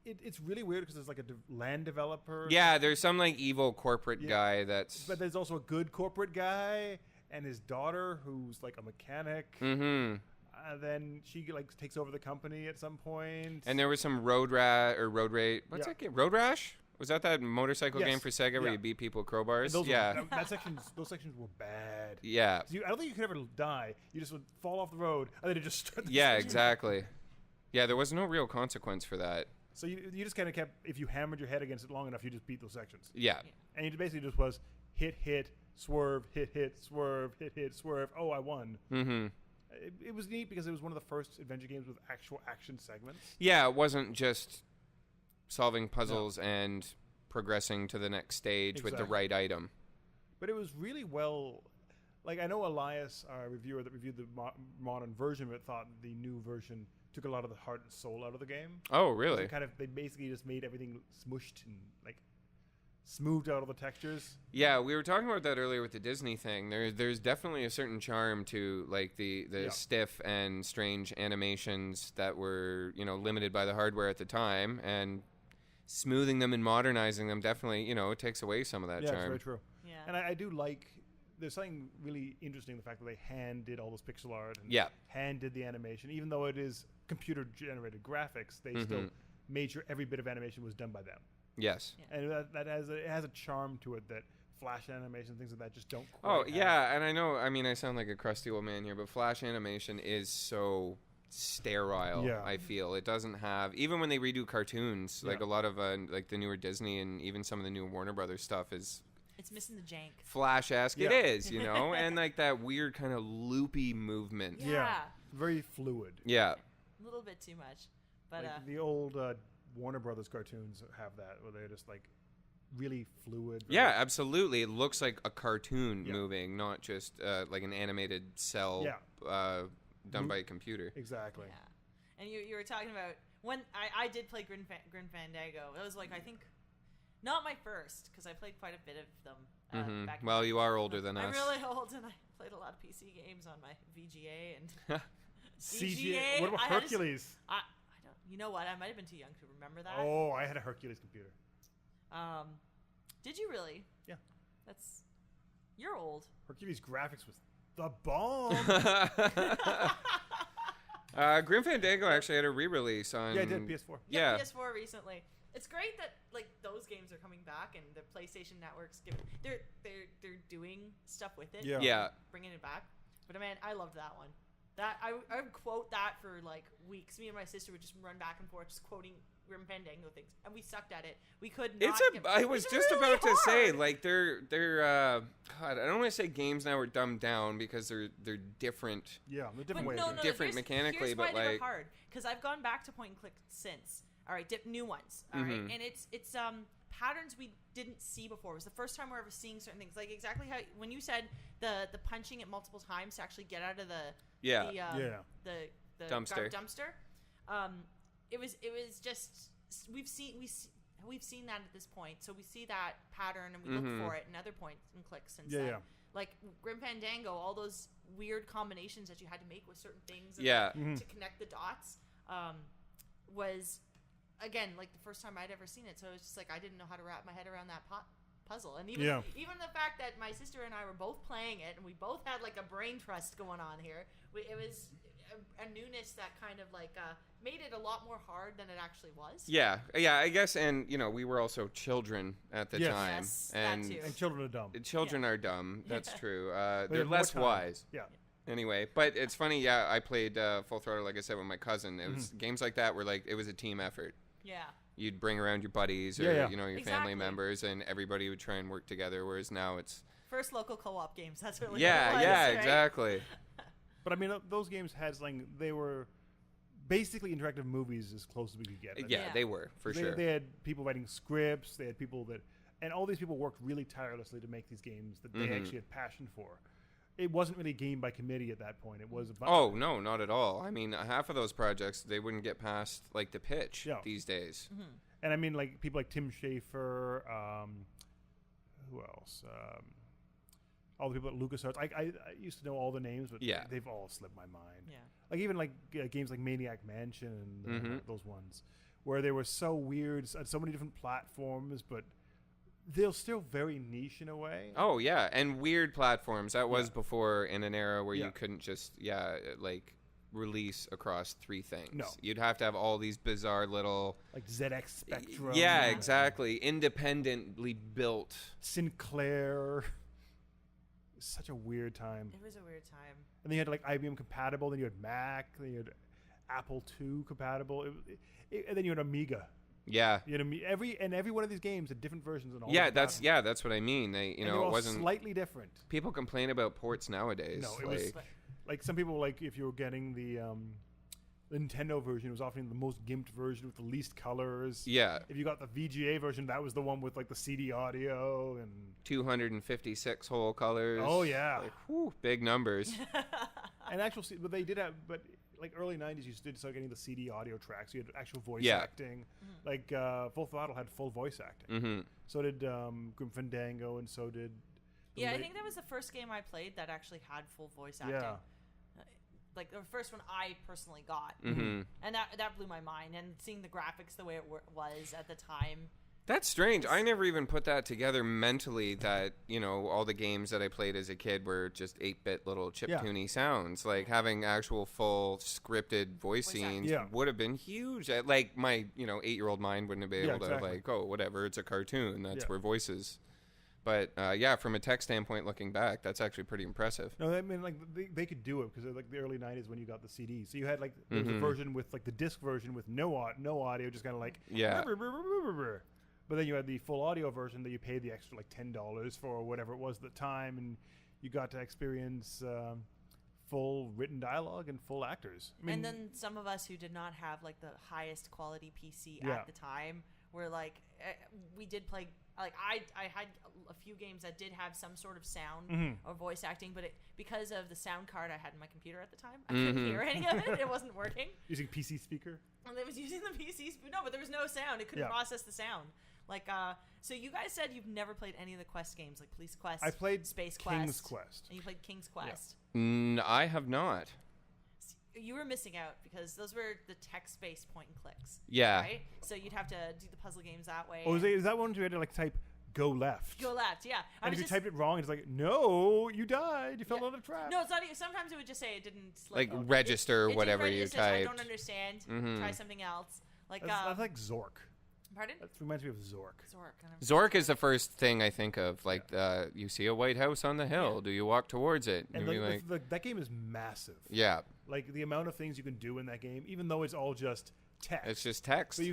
It's really weird because there's like a land developer. Yeah, there's some like evil corporate guy But there's also a good corporate guy and his daughter who's like a mechanic. Mm-hmm. Then she takes over the company at some point. And there was some Road Rash. What's that game? Road Rash? Was that motorcycle game for Sega where you beat people with crowbars? Those sections were bad. Yeah. I don't think you could ever die. You just would fall off the road and then it just started. Yeah, exactly. Yeah, there was no real consequence for that. So you just kind of kept, if you hammered your head against it long enough, you just beat those sections. Yeah. And it basically just was hit, swerve, hit, swerve, hit, swerve. Oh, I won. Mm-hmm. It was neat because it was one of the first adventure games with actual action segments. Yeah, it wasn't just solving puzzles and progressing to the next stage with the right item. But it was really well... Like, I know Elias, our reviewer that reviewed the modern version of it, thought the new version took a lot of the heart and soul out of the game. Oh, really? They basically just made everything smushed and, smoothed out all the textures. Yeah, we were talking about that earlier with the Disney thing. There's definitely a certain charm to the stiff and strange animations that were limited by the hardware at the time, and smoothing them and modernizing them definitely it takes away some of that charm. Yeah, it's very true. Yeah, and I do like. There's something really interesting in the fact that they hand did all this pixel art and hand did the animation, even though it is computer generated graphics. They still made sure every bit of animation was done by them. Yes. And that has a charm to it that Flash animation, things like that, just don't. Oh Quite yeah, and I know. I mean, I sound like a crusty old man here, but Flash animation is so sterile. Yeah. I feel it doesn't have, even when they redo cartoons, like Yeah. a lot of like the newer Disney and even some of the new Warner Brothers stuff is It's missing the jank. Flash-esque. Yeah. It is, you know, and like that weird kind of loopy movement. Yeah. very fluid. Yeah. A little bit too much. But Like the old Warner Brothers cartoons have that, where they're just like really fluid. Yeah, absolutely. It looks like a cartoon Yeah. moving, not just like an animated cell done by a computer. Exactly. yeah. And you were talking about when I did play Grim Fandango. It was like, I think, not my first, because I played quite a bit of them. Back in Well, the you day. are older than I'm us. really old, and I played a lot of PC games on my VGA and CGA. What about I had a s- Hercules? I don't. You know what? I might have been too young to remember that. Oh, I had a Hercules computer. Did you really? Yeah. You're old. Hercules graphics was the bomb. Grim Fandango actually had a re-release on. Yeah, I did PS4. Yeah. PS4 recently. It's great that like those games are coming back and the PlayStation Network's they're doing stuff with it. Yeah. Yeah. Bringing it back. But man, I loved that one. That I would quote that for like weeks. Me and my sister would just run back and forth, just quoting Grim Fandango things, and we sucked at it. We could not. I was it's just really about to say, hard. like they're God, I don't want to say games now are dumbed down because they're different. Yeah, the But different way. no, of no, doing it. different here's mechanically, here's but why they like- were hard, because I've gone back to point and click since. All right, new ones. All right, and it's patterns we didn't see before. It was the first time we're ever seeing certain things, like exactly how when you said the punching it multiple times to actually get out of the the Dumpster. dumpster. It was just we've seen that at this point, so we see that pattern and we look for it in other points and clicks since then. Like Grim Fandango, all those weird combinations that you had to make with certain things and to connect the dots was, again, like the first time I'd ever seen it. So it's just like I didn't know how to wrap my head around that puzzle. And even the fact that my sister and I were both playing it and we both had like a brain trust going on here, it was a newness that kind of like made it a lot more hard than it actually was. Yeah, I guess, and you know, we were also children at the time, Yes, that and too. And children are dumb. children are dumb. That's true. They They're have more less time. wise. Yeah. Anyway, but it's funny. Yeah, I played Full Throttle, like I said, with my cousin. It was games like that where like it was a team effort. Yeah. You'd bring around your buddies or Yeah. you know your Exactly. family members, and everybody would try and work together. Whereas now it's First local co-op games. That's really what yeah, it was, yeah, right? exactly. But I mean, those games had like they were basically interactive movies as close as we could get. Yeah, Yeah. they were for sure. They had people writing scripts. They had people that, and all these people worked really tirelessly to make these games that they actually had passion for. It wasn't really game by committee at that point. It was about Oh no, not at all. I mean, half of those projects they wouldn't get past like the pitch these days. and I mean like people like Tim Schafer, who else? All the people at LucasArts. I used to know all the names, but Yeah. they've all slipped my mind. Yeah. Like even like games like Maniac Mansion and those ones, where they were so weird on so many different platforms, but they're still very niche in a way. Oh yeah, and weird platforms. That was Yeah. before in an era where Yeah. you couldn't just like release across 3 things. No. You'd have to have all these bizarre little Like ZX Spectrum. Yeah, and exactly. Independently built. Sinclair. It's such a weird time. It was a weird time. And then you had like IBM compatible, then you had Mac, then you had Apple II compatible, and then you had Amiga. Yeah. You had every one of these games had different versions and all. Yeah, different that's what I mean. They and know they were it all wasn't slightly different. people complain about ports nowadays. No, it like, was like some people like if you were getting the Nintendo version, it was often the most gimped version with the least colors. yeah, If you got the VGA version, that was the one with like the CD audio and 256 whole colors. oh yeah, Like, whew, big numbers. and actual. But they did have, but like early '90s, you did start getting the CD audio tracks. You had actual voice Yeah. acting. Like Full Throttle had full voice acting. hmm So did Grim Fandango, and so did. the Yeah, I late- think that was the first game I played that actually had full voice acting. Yeah. Like the first one I personally got, hmm and that blew my mind. And seeing the graphics the way it was at the time, That's strange. I never even put that together mentally that, you know, all the games that I played as a kid were just 8-bit little chiptune sounds. Like having actual full scripted voice scenes Yeah. would have been huge. Like my, 8-year-old mind wouldn't have been Yeah, able to exactly. like, oh, whatever, it's a cartoon. That's Yeah. where voices. But yeah, from a tech standpoint, looking back, that's actually pretty impressive. No, I mean, like they could do it because like the early '90s when you got the CD. So you had like there was a version with like the disc version with no audio, just kind of like Yeah. But then you had the full audio version that you paid the extra like $10 for, whatever it was at the time, and you got to experience full written dialogue and full actors. I mean, and then some of us who did not have like the highest quality PC Yeah. at the time were like, we did play. Like I had a few games that did have some sort of sound or voice acting, but because of the sound card I had in my computer at the time, I couldn't hear any of it. It wasn't working. using PC speaker. And it was using the PC. No, but there was no sound. It couldn't process the sound. Like, so you guys said you've never played any of the Quest games, like Police Quest. I played Space King's Quest. Quest. And you played King's Quest. I have not. You were missing out because those were the text-based point and clicks. Yeah. Right? So you'd have to do the puzzle games that way. Oh, is that one where you had to like type go left? Go left, yeah. And if you typed it wrong, it's like, no, you died. You fell on a trap. No, it's not. Sometimes it would just say it didn't. Like register it whatever didn't you register, I typed. don't understand. Try something else. Like That's like Zork. pardon? That reminds me of Zork. Zork is the first thing I think of. Like, you see a white house on the hill. Yeah. Do you walk towards it? And You're that game is massive. yeah, Like the amount of things you can do in that game, even though it's all just text. it's just text. So you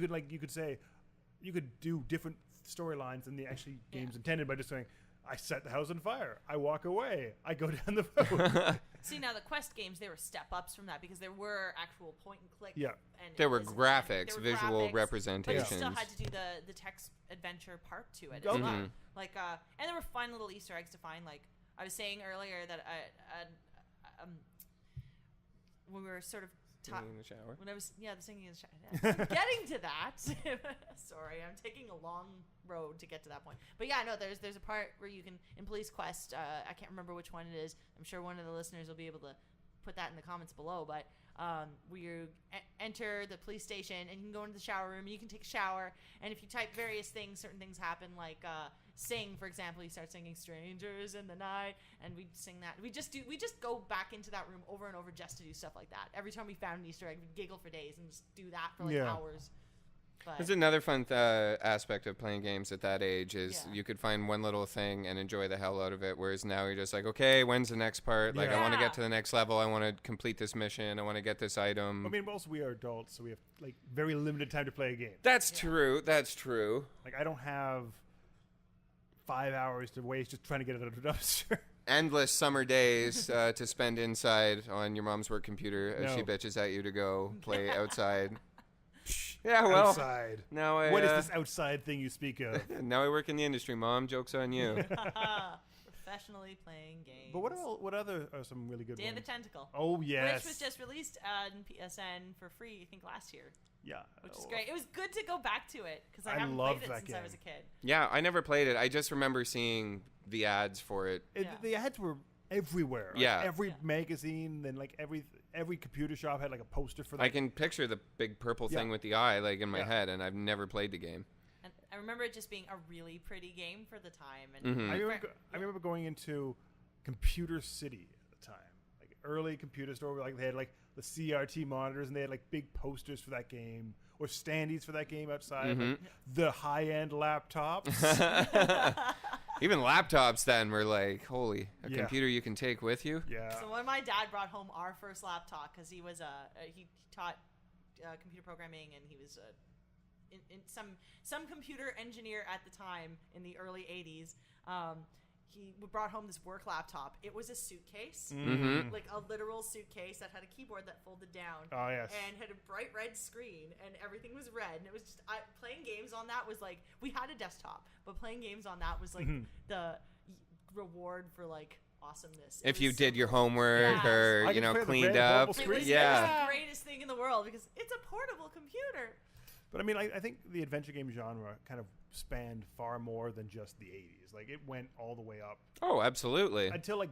could do different storylines than the actually game's intended by just saying, I set the house on fire. I walk away. I go down the road. See, now the Quest games, they were step-ups from that because there were actual point-and-click. Yeah. And There were there graphics, were visual graphics, representations. But you still had to do the text adventure part to it as Okay. well. Like, and there were fun little Easter eggs to find. Like, I was saying earlier that when we were sort of Singing in the shower. when I was the singing in the shower. I'm getting to that. Sorry, I'm taking a long road to get to that point. But yeah, no, there's a part where you can in Police Quest. I can't remember which one it is. I'm sure one of the listeners will be able to put that in the comments below. But where you enter the police station and you can go into the shower room and you can take a shower. And if you type various things, certain things happen. Like sing, for example, you start singing "Strangers in the Night," and we sing that. We just go back into that room over and over just to do stuff like that. Every time we found an Easter egg, we'd giggle for days and just do that for like hours. But There's another fun aspect of playing games at that age is Yeah. you could find one little thing and enjoy the hell out of it, whereas now you're just like, okay, when's the next part? Like, I want to Yeah. get to the next level. I want to complete this mission. I want to get this item. I mean, also we are adults, so we have like very limited time to play a game. That's true. That's true. Like I don't have 5 hours to waste just trying to get it out of the dumpster. Endless summer days to spend inside on your mom's work computer as she No. bitches at you to go play outside. Yeah, well, Outside. now I What is this outside thing you speak of? now I work in the industry, Mom. Joke's on you. professionally playing games. But what other are some really good Day of the ones? Tentacle. Oh yes. Which was just released on PSN for free, I think, last year. Yeah. Which is great. It was good to go back to it because I I haven't loved played it that since I game. was a kid. Yeah, I never played it. I just remember seeing the ads for it. It, Yeah. The ads were everywhere. Like, Yeah. every Yeah. magazine, then like every computer shop had like a poster for that. I can picture the big purple thing Yeah. with the eye like in my Yeah. head, and I've never played the game. And I remember it just being a really pretty game for the time. And Mhm. I remember going into Computer City at the time, like early computer store where like they had like the CRT monitors and they had like big posters for that game or standees for that game outside, like, the high-end laptops. Even laptops then were like, holy, a Yeah. computer you can take with you? Yeah. So when my dad brought home our first laptop, because he was he taught computer programming and he was in some computer engineer at the time in the early 80s. He brought home this work laptop. It was a suitcase, Mhm. like a literal suitcase that had a keyboard that folded down. Oh, yes. And had a bright red screen, and everything was red. And it was just playing games on that was like, we had a desktop, but playing games on that was like the reward for like awesomeness. It If was you so did your cool. homework Yeah. or, I you can know, play the cleaned red up. bubble It was, screen. it was Yeah. the greatest thing in the world because it's a portable computer. But I mean, I think the adventure game genre kind of spanned far more than just the 80s. Like it went all the way up Oh, absolutely. until like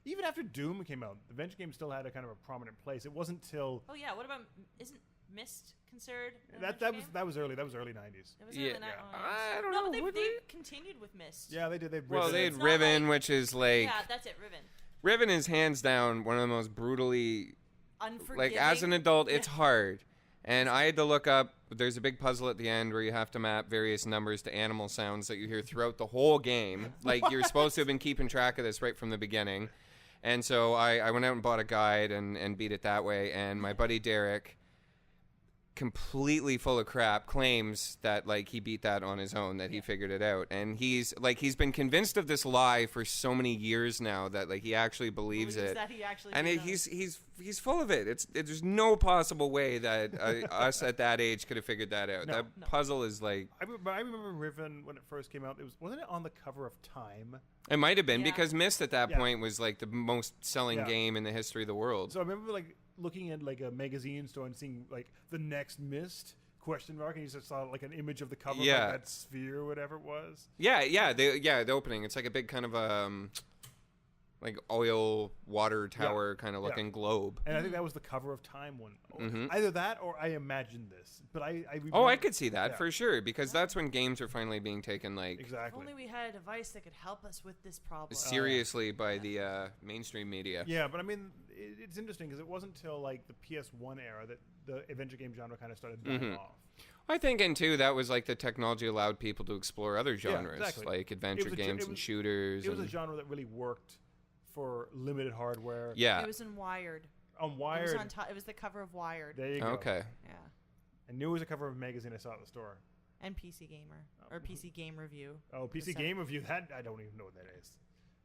even after Doom came out, the adventure game still had a kind of a prominent place. It wasn't till Oh yeah, what about isn't Myst considered an that adventure game? was early. That was early 90s. It was Yeah. early night. Yeah. I don't no, know. but would they we? continued with Myst. Yeah, they did. Well, they It's had not Riven, like- which is like... Yeah, that's it, Riven. Riven is hands down one of the most brutally... Unforgiving. Like, as an adult, it's hard. And I had to look up there's a big puzzle at the end where you have to map various numbers to animal sounds that you hear throughout the whole game. Like, you're supposed to have been keeping track of this right from the beginning. And so I went out and bought a guide and beat it that way. And my buddy Derek, completely full of crap, claims that like he beat that on his own, that he figured it out. And he's been convinced of this lie for so many years now that like he actually believes it. That he actually and did he's full of it. There's no possible way that us at that age could have figured that out. No. Puzzle is like... I remember Riven when it first came out. Wasn't it on the cover of Time? It might have been, Yeah. because Myst at that point was like the most selling game in the history of the world. So I remember like looking at like a magazine store and seeing like the next Myst ? And you just saw like an image of the cover of like, that sphere or whatever it was. The opening. It's like a big kind of like oil water tower kind of looking globe. And I think that was the cover of Time one. Mm-hmm. Either that or I imagined this. But I Oh, I could see that for sure, because that's when games are finally being taken like If exactly. only we had a device that could help us with this problem. seriously by the mainstream media. Yeah, but I mean, it's interesting because it wasn't until like the PS1 era that the adventure game genre kind of started dying off. I think, and too, that was like the technology allowed people to explore other genres, exactly. like adventure games and shooters. It was a genre that really worked for limited hardware. Yeah. It was in Wired. On Wired. It was on top. It was the cover of Wired. There you go. Okay. Yeah. I knew it was a cover of a magazine I saw at the store. And PC Gamer or PC Game Review. Oh, PC Game Review. That I don't even know what that is.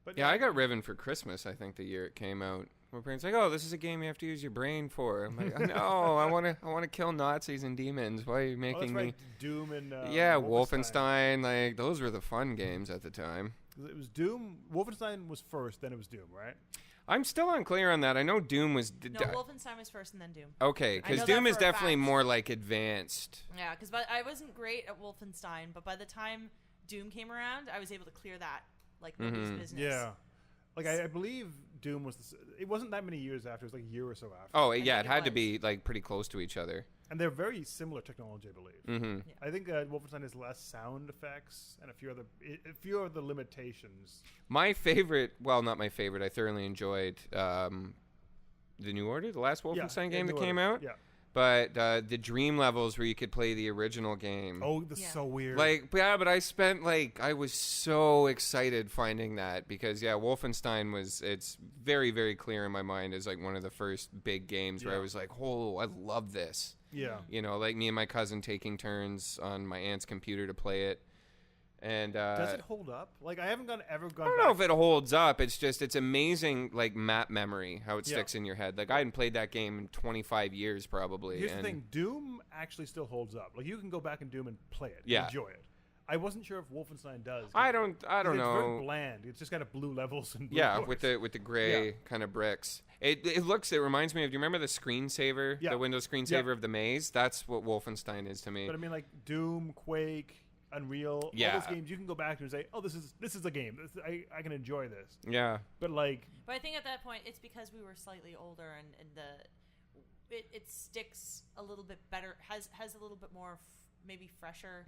But Yeah, I got Riven for Christmas, I think, the year it came out. My parents like, "Oh, this is a game you have to use your brain for." I'm like, "No, I want to kill Nazis and demons. Why are you making me?" Doom and Wolfenstein. Like, those were the fun games at the time. It was Doom. Wolfenstein was first, then it was Doom, right? I'm still unclear on that. I know Doom was... No, Wolfenstein was first and then Doom. Okay, I because know Doom that is for a definitely fact. more, like, advanced. Yeah, because I wasn't great at Wolfenstein, but by the time Doom came around, I was able to clear that like nobody's business. Yeah. Like, I believe Doom was... it wasn't that many years after. It was like a year or so after. Oh, I yeah, think it it had to was. be, like, pretty close to each other. And they're very similar technology, I believe. Mm-hmm. I think Wolfenstein has less sound effects and a few of the limitations. My favorite... Well, not my favorite. I thoroughly enjoyed the New Order, the last Wolfenstein game that came out. Yeah. But the dream levels where you could play the original game. Oh, this is so weird. Like, yeah, but I spent, like, I was so excited finding that because, yeah, Wolfenstein was, it's very, very clear in my mind as, like, one of the first big games where I was like, oh, I love this. Yeah. You know, like me and my cousin taking turns on my aunt's computer to play it. And does it hold up? Like, I haven't ever gone I don't know if it holds up. It's just, it's amazing, like, map memory, how it sticks in your head. Like, I hadn't played that game in 25 years, probably. Here's the thing. Doom actually still holds up. Like, you can go back in Doom and play it. Yeah. Enjoy it. I wasn't sure if Wolfenstein does. I don't It's very know. bland. It's just kind of blue levels and blue Yeah, doors. with the gray kind of bricks. It reminds me of, do you remember the screensaver? Yeah. The Windows screensaver of the maze? That's what Wolfenstein is to me. But I mean, like, Doom, Quake, Unreal, Yeah. all those games, you can go back and say, oh, this is a game. I can enjoy this. Yeah. But, like... But I think at that point, it's because we were slightly older and it sticks a little bit better, has a little bit more maybe fresher.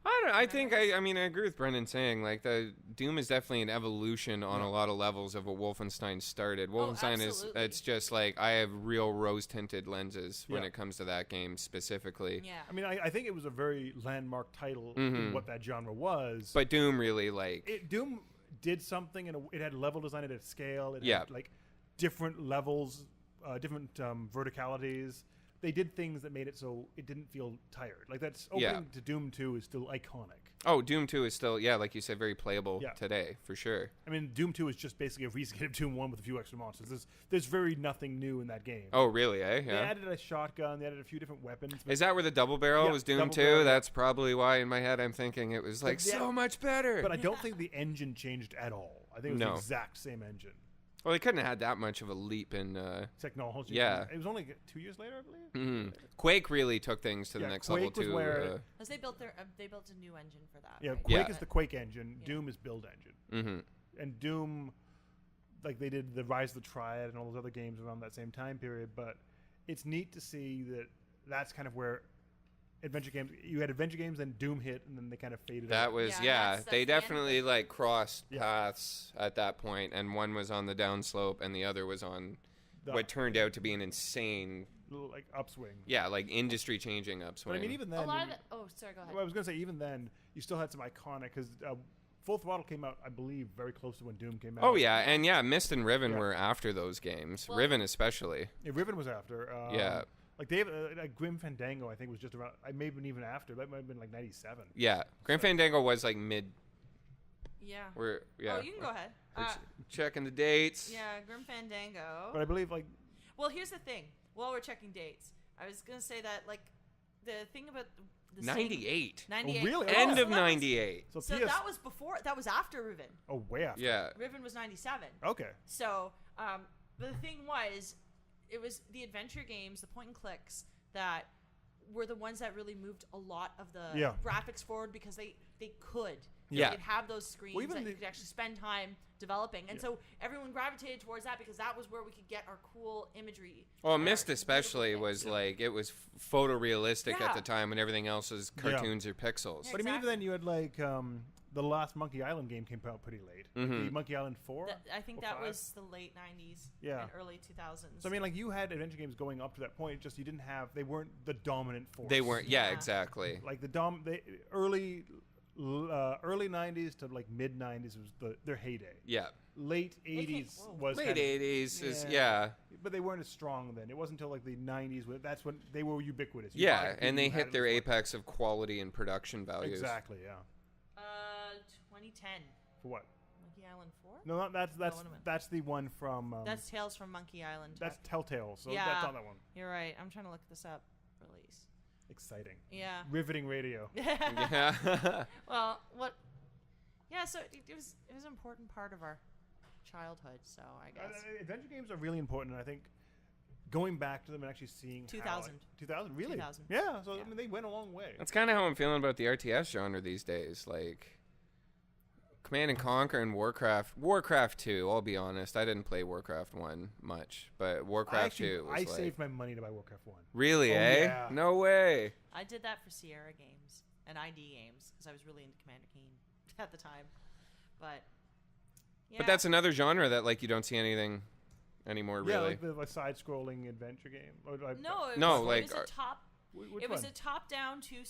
I think I agree with Brendan saying, like, the Doom is definitely an evolution on a lot of levels of what Wolfenstein started. Wolfenstein is, absolutely. it's just like, I have real rose-tinted lenses when Yeah. it comes to that game specifically. Yeah. I mean, I think it was a very landmark title in what that genre was. But Doom really, like... Doom did something, and it had level design at its scale. It Yeah. had, like, different levels, different verticalities. They did things that made it so it didn't feel tired. Like, that's opening to Doom 2 is still iconic. Oh, Doom 2 is still, yeah, like you said, very playable Yeah. today, for sure. I mean, Doom 2 is just basically a reskin of Doom 1 with a few extra monsters. There's very nothing new in that game. Oh, really, eh? They Yeah. added a shotgun. They added a few different weapons. but- Is that where the double barrel Yeah, was Doom double 2? barrel, yeah. That's probably why in my head I'm thinking it was, like, yeah. so much better. But I don't think the engine changed at all. I think it was No. the exact same engine. Well, they couldn't have had that much of a leap in... Technology. Yeah. It was only 2 years later, I believe. Quake really took things to the Yeah, next level, Quake was too. where- Because they built a new engine for that. Yeah, right? Quake Yeah. is the Quake engine. Yeah. Doom is build engine. Mm-hmm. And Doom, like, they did the Rise of the Triad and all those other games around that same time period. But it's neat to see that that's kind of where adventure games... You had adventure games, then Doom hit, and then they kind of faded That out. was, Yeah, that's they the end of definitely, it. like, crossed Yeah. paths at that point, and one was on the downslope, and the other was on what turned out to be an insane, like upswing. yeah, like industry-changing upswing. But I mean, even then, A lot of sorry, go ahead. well, I was going to say, even then, you still had some iconic, because Full Throttle came out, I believe, very close to when Doom came out. Oh yeah, and yeah, Myst and Riven Yeah. were after those games. Well- Riven especially. Yeah, Riven was after. Yeah. Like David, like Grim Fandango, I think was just around. I may have been even after. That might have been like '97. Yeah, Grand Fandango was like mid. Yeah. We're yeah. Oh, you can go ahead. We're checking the dates. Yeah, Grim Fandango. But I believe like Well, here's the thing. While we're checking dates, I was gonna say that like the thing about the 98. 98. Oh, really? End Oh. of 98. so, So PS. that was before. That was after Riven. Oh, way after. Yeah. Riven was 97. Okay. So the thing was, it was the adventure games, the point and clicks that were the ones that really moved a lot of the Yeah. graphics forward because they could. Yeah. They could have those screens Well, even that the- you could actually spend time developing. And Yeah. so everyone gravitated towards that because that was where we could get our cool imagery. Well, our Myst beautiful especially things. was like it was photorealistic Yeah. at the time when everything else was cartoons or pixels. Yeah. But I mean, even Exactly. then, you had like the last Monkey Island game came out pretty late. Like Mhm. the Monkey Island 4. I think or that 5. was the late 90s Yeah. and early 2000s. So I mean, like you had adventure games going up to that point. Just you didn't have. They weren't the dominant force. They weren't. Yeah, Yeah. exactly. Like early 90s to like mid 90s was their heyday. Yeah. Late came- 80s whoa. was Late kind of- 80s is Yeah. yeah. but they weren't as strong then. It wasn't until like the 90s that's when they were ubiquitous. You Yeah, bought it, and you they had hit it their before. apex of quality and production values. Exactly. Yeah. 2010. For what? Monkey Island 4? No, not, that's wait a minute. that's the one from. That's Tales from Monkey Island. that's Telltale. So Yeah. that's not that one. You're right. I'm trying to look this up. Release. Exciting. Yeah. Riveting radio. Yeah. Well, what? Yeah. So it was an important part of our childhood. So I guess. Adventure games are really important, and I think going back to them and actually seeing 2000. 2000, really? 2000. Yeah. So Yeah. I mean, they went a long way. That's kind of how I'm feeling about the RTS genre these days. Like Command and Conquer and Warcraft 2, I'll be honest. I didn't play Warcraft 1 much, but Warcraft 2 was I like... saved my money to buy Warcraft 1. Really, Oh, eh? yeah. No way. I did that for Sierra games and ID games because I was really into Commander Keen at the time. But yeah. But that's another genre that like you don't see anything anymore, Yeah, really. like the side-scrolling adventure game. Or, like, no. It No, was, like, it was a top. Which It was one? a top-down two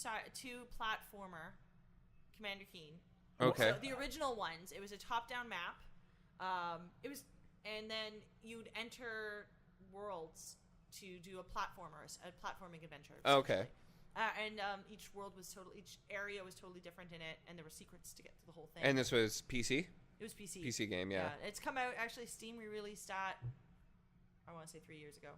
platformer, Commander Keen. Okay. So the original ones, it was a top-down map. It was, and then you'd enter worlds to do a platforming adventure. Okay. And each area was totally different in it, and there were secrets to get to the whole thing. And this was PC? it was PC. PC game, yeah. It's come out actually. Steam re-released that. I want to say 3 years ago.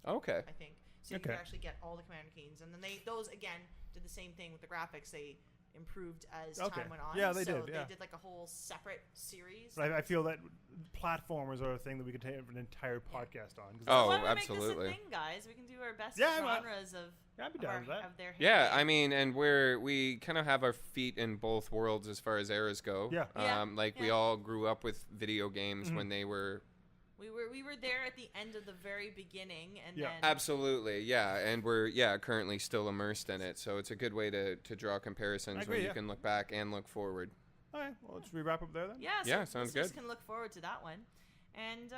Okay. I think. So you could actually get all the Commander Keens, and then those again did the same thing with the graphics. They improved as Okay. time went on. Yeah, they so did, yeah. They did like a whole separate series. But I feel that platformers are a thing that we could take an entire podcast on. 'cause Oh, Why don't we absolutely. Make this a thing, guys. We can do our best Yeah, well, genres of. yeah, I'd be of down our- with that. Of their Yeah, heyday. I mean, and we kind of have our feet in both worlds as far as eras go. Yeah. Yeah, We yeah. all grew up with video games Mhm. when they were... We were there at the end of the very beginning, and Yeah. then Absolutely, yeah. And we're, currently still immersed in it. So it's a good way to draw comparisons I agree, when you yeah. can look back and look forward. All right, well, let's wrap up there then. yeah, so Yeah, sounds listeners good. can look forward to that one, and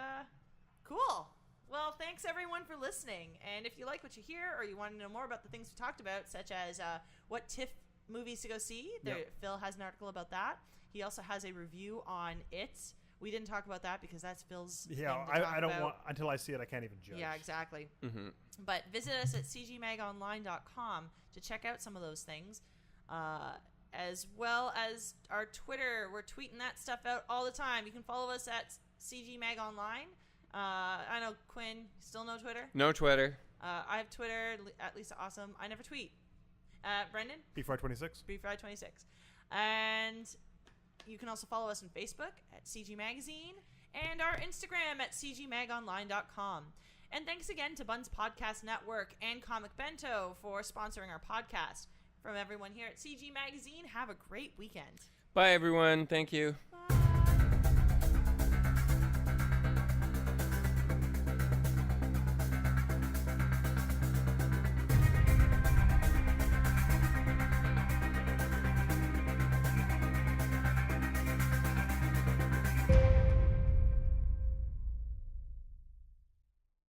cool. Well, thanks everyone for listening. And if you like what you hear, or you want to know more about the things we talked about, such as what TIFF movies to go see, Phil has an article about that. He also has a review on it. We didn't talk about that because that's Phil's Yeah, thing to talk I don't about. want until I see it. I can't even judge. Yeah, exactly. Mm-hmm. But visit us at cgmagonline.com to check out some of those things, as well as our Twitter. We're tweeting that stuff out all the time. You can follow us at cgmagonline. I know Quinn, still no Twitter. No Twitter. I have Twitter at Lisa Awesome. I never tweet. Brendan, Before 26. BFry26, and you can also follow us on Facebook at CG Magazine and our Instagram at cgmagonline.com. And thanks again to Buns Podcast Network and Comic Bento for sponsoring our podcast. From everyone here at CG Magazine, have a great weekend. Bye, everyone. Thank you. Bye.